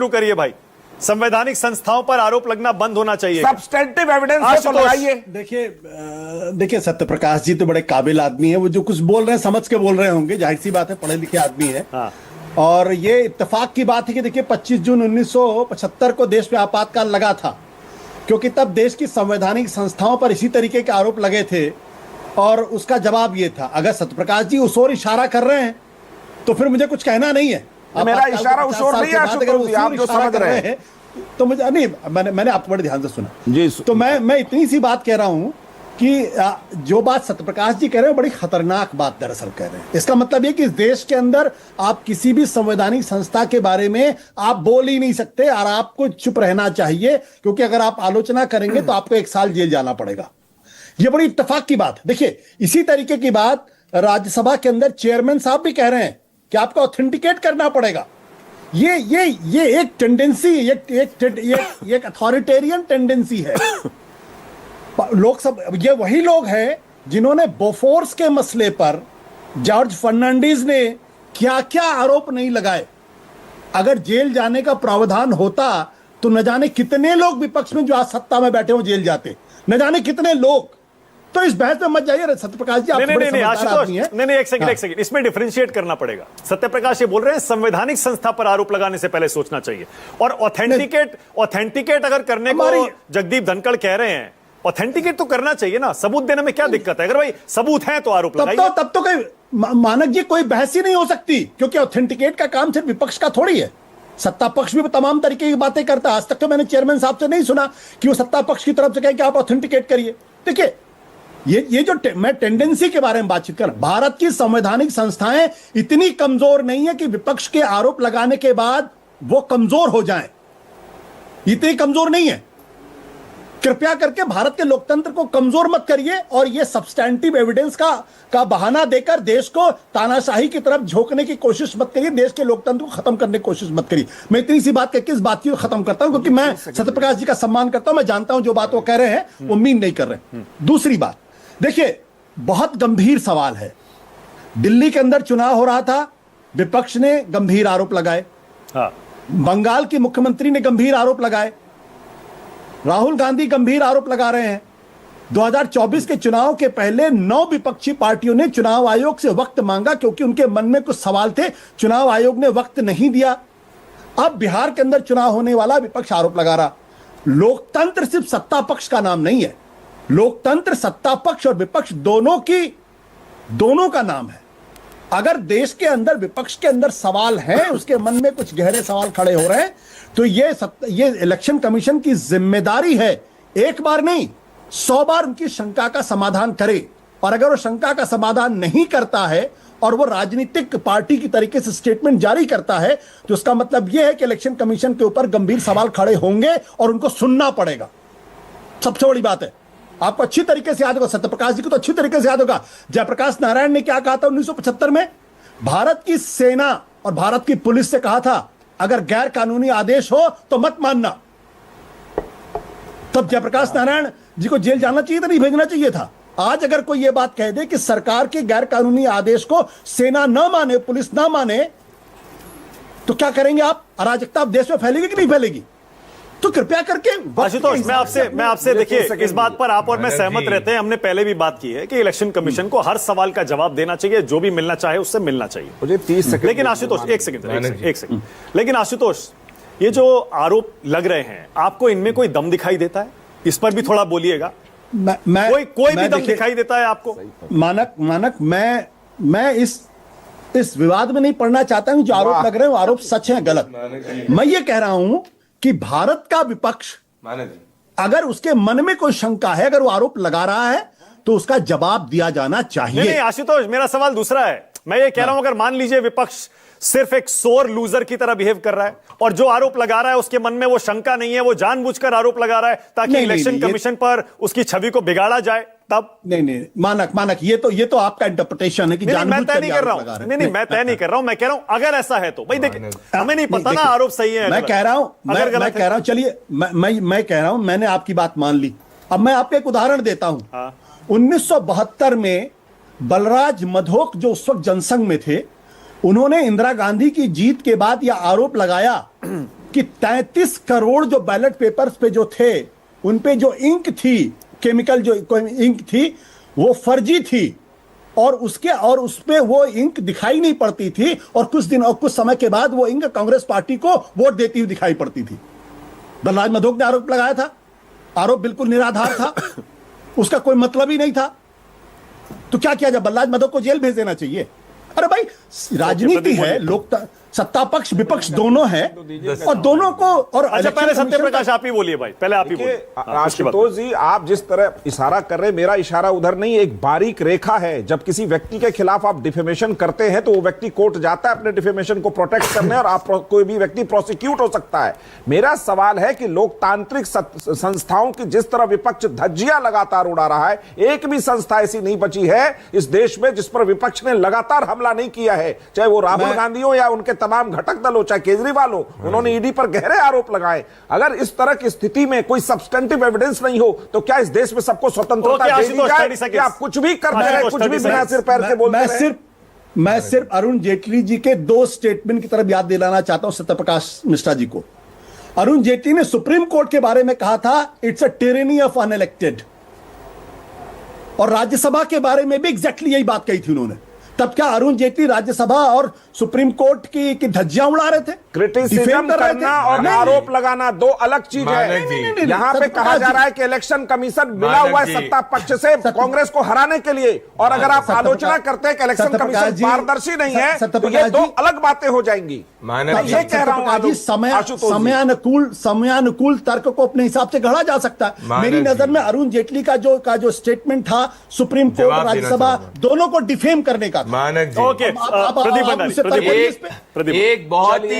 शुरू करिए भाई। संवैधानिक संस्थाओं पर आरोप लगना बंद होना चाहिए। सब्सटेंटिव एविडेंस तो लगाइए। देखिए सत्य प्रकाश जी तो बड़े काबिल आदमी है, वो जो कुछ बोल रहे हैं समझ के बोल रहे होंगे, जाहिर सी बात है, पढ़े लिखे आदमी है। हाँ। और ये इत्तेफाक की बात है कि देखिए 25 जून 1975 को देश में आपातकाल लगा था, क्योंकि तब देश की संवैधानिक संस्थाओं पर इसी तरीके के आरोप लगे थे और उसका जवाब ये था। अगर सत्यप्रकाश जी उस ओर इशारा कर रहे हैं तो फिर मुझे कुछ कहना नहीं है। मेरा इशारा उस ओर नहीं है, आप जो समझ रहे हैं तो मुझे नहीं, मैंने आपको बड़े ध्यान से सुना जी। तो मैं इतनी सी बात कह रहा हूं कि जो बात सत्यप्रकाश जी कह रहे हैं बड़ी खतरनाक बात दरअसल कह रहे हैं। इसका मतलब ये कि इस देश के अंदर आप किसी भी संवैधानिक संस्था के बारे में आप बोल ही नहीं सकते और आपको चुप रहना चाहिए, क्योंकि अगर आप आलोचना करेंगे तो आपको 1 साल जेल जाना पड़ेगा। ये बड़ी इत्तेफाक की बात है। देखिए इसी तरीके की बात राज्यसभा के अंदर चेयरमैन साहब भी कह रहे हैं कि आपको ऑथेंटिकेट करना पड़ेगा। ये एक टेंडेंसी, एक अथॉरिटेरियन टेंडेंसी है। लोकसभा, ये वही लोग हैं जिन्होंने बोफोर्स के मसले पर जॉर्ज फर्नांडीज ने क्या क्या आरोप नहीं लगाए। अगर जेल जाने का प्रावधान होता तो न जाने कितने लोग विपक्ष में जो आज सत्ता में बैठे हो जेल जाते, न जाने कितने लोग। तो इस बहस में मत जाइए सत्यप्रकाश जी, आप बड़े समझदार आदमी हैं। नहीं, एक सेकंड, इसमें डिफरेंशिएट करना पड़ेगा। सत्यप्रकाश ये बोल रहे हैं संवैधानिक संस्था पर आरोप लगाने से पहले सोचना चाहिए, और ऑथेंटिकेट अगर करने को जगदीप धनखड़ कह रहे हैं, ऑथेंटिकेट तो करना चाहिए ना। सबूत देने में क्या दिक्कत है? अगर भाई सबूत है तो आरोप लगाइए। तब तो कोई मानक जी कोई बहस ही नहीं हो सकती, क्योंकि ऑथेंटिकेट का काम सिर्फ विपक्ष का थोड़ी है। सत्ता पक्ष भी तमाम तरीके की बातें करता है। आज तक तो मैंने चेयरमैन साहब से नहीं सुना कि वो सत्ता पक्ष की तरफ से कहे कि आप ऑथेंटिकेट करिए। देखिए ये जो मैं टेंडेंसी के बारे में बातचीत कर, भारत की संवैधानिक संस्थाएं इतनी कमजोर नहीं है कि विपक्ष के आरोप लगाने के बाद वो कमजोर हो जाएं। इतनी कमजोर नहीं है। कृपया करके भारत के लोकतंत्र को कमजोर मत करिए और ये सब्सटैंटिव एविडेंस का बहाना देकर देश को तानाशाही की तरफ झोंकने की कोशिश मत करिए। देश के लोकतंत्र को खत्म करने की कोशिश मत करिए। मैं इतनी सी बात कहकर इस बात को खत्म करता हूं, क्योंकि मैं सत्यप्रकाश जी का सम्मान करता हूं। मैं जानता हूं जो बात वो कह रहे हैं वो मीन नहीं कर रहे। दूसरी बात, देखिए बहुत गंभीर सवाल है। दिल्ली के अंदर चुनाव हो रहा था, विपक्ष ने गंभीर आरोप लगाए। बंगाल की मुख्यमंत्री ने गंभीर आरोप लगाए। राहुल गांधी गंभीर आरोप लगा रहे हैं। 2024 के चुनाव के पहले 9 विपक्षी पार्टियों ने चुनाव आयोग से वक्त मांगा, क्योंकि उनके मन में कुछ सवाल थे। चुनाव आयोग ने वक्त नहीं दिया। अब बिहार के अंदर चुनाव होने वाला, विपक्ष आरोप लगा रहा। लोकतंत्र सिर्फ सत्ता पक्ष का नाम नहीं है। लोकतंत्र सत्ता पक्ष और विपक्ष दोनों का नाम है। अगर देश के अंदर विपक्ष के अंदर सवाल है, उसके मन में कुछ गहरे सवाल खड़े हो रहे हैं, तो ये इलेक्शन कमीशन की जिम्मेदारी है, एक बार नहीं 100 बार उनकी शंका का समाधान करे। और अगर वो शंका का समाधान नहीं करता है और वो राजनीतिक पार्टी की तरीके से स्टेटमेंट जारी करता है, तो उसका मतलब यह है कि इलेक्शन कमीशन के ऊपर गंभीर सवाल खड़े होंगे और उनको सुनना पड़ेगा। सबसे बड़ी बात है, आपको अच्छी तरीके से याद होगा, सत्यप्रकाश जी को तो अच्छी तरीके से याद होगा, जयप्रकाश नारायण ने क्या कहा था 1975 में। भारत की सेना और भारत की पुलिस से कहा था अगर गैर कानूनी आदेश हो तो मत मानना। तब जयप्रकाश नारायण जी को जेल जाना चाहिए था, नहीं भेजना चाहिए था। आज अगर कोई यह बात कह दे कि सरकार के गैर कानूनी आदेश को सेना न माने, पुलिस न माने, तो क्या करेंगे आप? अराजकता देश में फैलेगी कि नहीं फैलेगी? तो कृपया करके आशुतोष, मैं आपसे देखिए, इस बात पर आप और मैं सहमत रहते हैं। हमने पहले भी बात की है कि इलेक्शन कमीशन को हर सवाल का जवाब देना चाहिए, जो भी मिलना चाहे उससे मिलना चाहिए। मुझे 30 सेकंड। लेकिन आशुतोष एक सेकंड, लेकिन आशुतोष, ये जो आरोप लग रहे हैं, आपको इनमें कोई दम दिखाई देता है? इस पर भी थोड़ा बोलिएगा। कोई भी दम दिखाई देता है आपको? मानक मैं इस विवाद में नहीं पढ़ना चाहता हूं। जो आरोप लग रहे हैं वो आरोप सच है गलत। मैं ये कह रहा हूं कि भारत का विपक्ष अगर उसके मन में कोई शंका है, अगर वो आरोप लगा रहा है, तो उसका जवाब दिया जाना चाहिए। नहीं आशुतोष, मेरा सवाल दूसरा है। मैं ये कह रहा हूं अगर मान लीजिए विपक्ष सिर्फ एक सोर लूजर की तरह बिहेव कर रहा है और जो आरोप लगा रहा है उसके मन में वो शंका नहीं है, वो जानबूझकर आरोप लगा रहा है ताकि इलेक्शन कमीशन पर उसकी छवि को बिगाड़ा जाए, तब नहीं मानक ये तो आपका इंटरप्रिटेशन है कि मैं तय नहीं कर रहा हूं। नहीं मैं तय नहीं कर रहा हूं। मैं कह रहा हूं अगर ऐसा है तो भाई देखिए, हमें नहीं पता ना आरोप सही है। मैं कह रहा हूं चलिए मैं कह रहा हूं, मैंने आपकी बात मान ली। अब मैं आपको एक उदाहरण देता हूं। 1972 में बलराज मधोक जो उस वक्त जनसंघ में थे, उन्होंने इंदिरा गांधी की जीत के बाद यह आरोप लगाया कि 33 करोड़ जो बैलेट पेपर्स पे जो थे, उन पे जो इंक थी, केमिकल जो इंक थी, वो फर्जी थी, और उस पे वो इंक दिखाई नहीं पड़ती थी, और कुछ समय के बाद वो इंक कांग्रेस पार्टी को वोट देती हुई दिखाई पड़ती थी। बलराज मधोक ने आरोप लगाया था, आरोप बिल्कुल निराधार था, उसका कोई मतलब ही नहीं था। तो क्या किया जाए, बलराज मधोक को जेल भेज देना चाहिए? अरे भाई, राजनीति है, लोग सत्ता पक्ष विपक्ष दोनों हैं, और दोनों को। और अच्छा, पहले सत्य प्रकाश आप ही बोलिए भाई, पहले आप ही बोलिए। आशुतोष जी, आप जिस तरह इशारा कर रहे हैं, मेरा इशारा उधर नहीं, एक बारीक रेखा है। जब किसी व्यक्ति के खिलाफ आप डिफेमेशन करते हैं तो वो व्यक्ति कोर्ट जाता है अपने डिफेमेशन को प्रोटेक्ट करने, और आप कोई भी व्यक्ति प्रोसिक्यूट हो सकता है। मेरा सवाल है कि लोकतांत्रिक संस्थाओं की जिस तरह विपक्ष धज्जियां लगातार उड़ा रहा है, एक भी संस्था ऐसी नहीं बची है इस देश में जिस पर विपक्ष ने लगातार हमला नहीं किया है, चाहे वो राहुल गांधी हो या उनके तमाम घटक दल हो, चाहे केजरीवाल हो। उन्होंने ईडी पर गहरे आरोप लगाए। अगर इस तरह की स्थिति में कोई सब्सटेंटिव एविडेंस नहीं हो तो क्या इस देश में सबको स्वतंत्रता दे दी जाए कि आप कुछ भी करते रहे, कुछ भी बिना सिर पैर के बोलते रहे? मैं सिर्फ अरुण जेटली जी के 2 स्टेटमेंट की तरफ याद दिलाना चाहता हूं सत्यप्रकाश मिश्रा जी को। अरुण जेटली ने सुप्रीम कोर्ट के बारे में कहा था, it's a tyranny of unelected, और राज्यसभा के बारे में भी एग्जैक्टली यही बात कही थी उन्होंने। तब क्या अरुण जेटली राज्यसभा और सुप्रीम कोर्ट की धज्जियां उड़ा रहे थे? क्रिटिसिज्म करना और आरोप लगाना 2 अलग चीज है। यहाँ पे कहा जा रहा है कि इलेक्शन कमीशन मिला हुआ है सत्ता पक्ष से कांग्रेस को हराने के लिए, और अगर आप आलोचना करते हैं कि इलेक्शन कमीशन पारदर्शी नहीं है तो ये 2 अलग बातें हो जाएंगी। मैं ये कह रहा हूं, समयानुकूल तर्क को अपने हिसाब से गढ़ा जा सकता है। मेरी नजर में अरुण जेटली का जो स्टेटमेंट था सुप्रीम कोर्ट और राज्यसभा दोनों को डिफेम करने का था। ओके, प्रदीप भंडारी, एक बहुत ही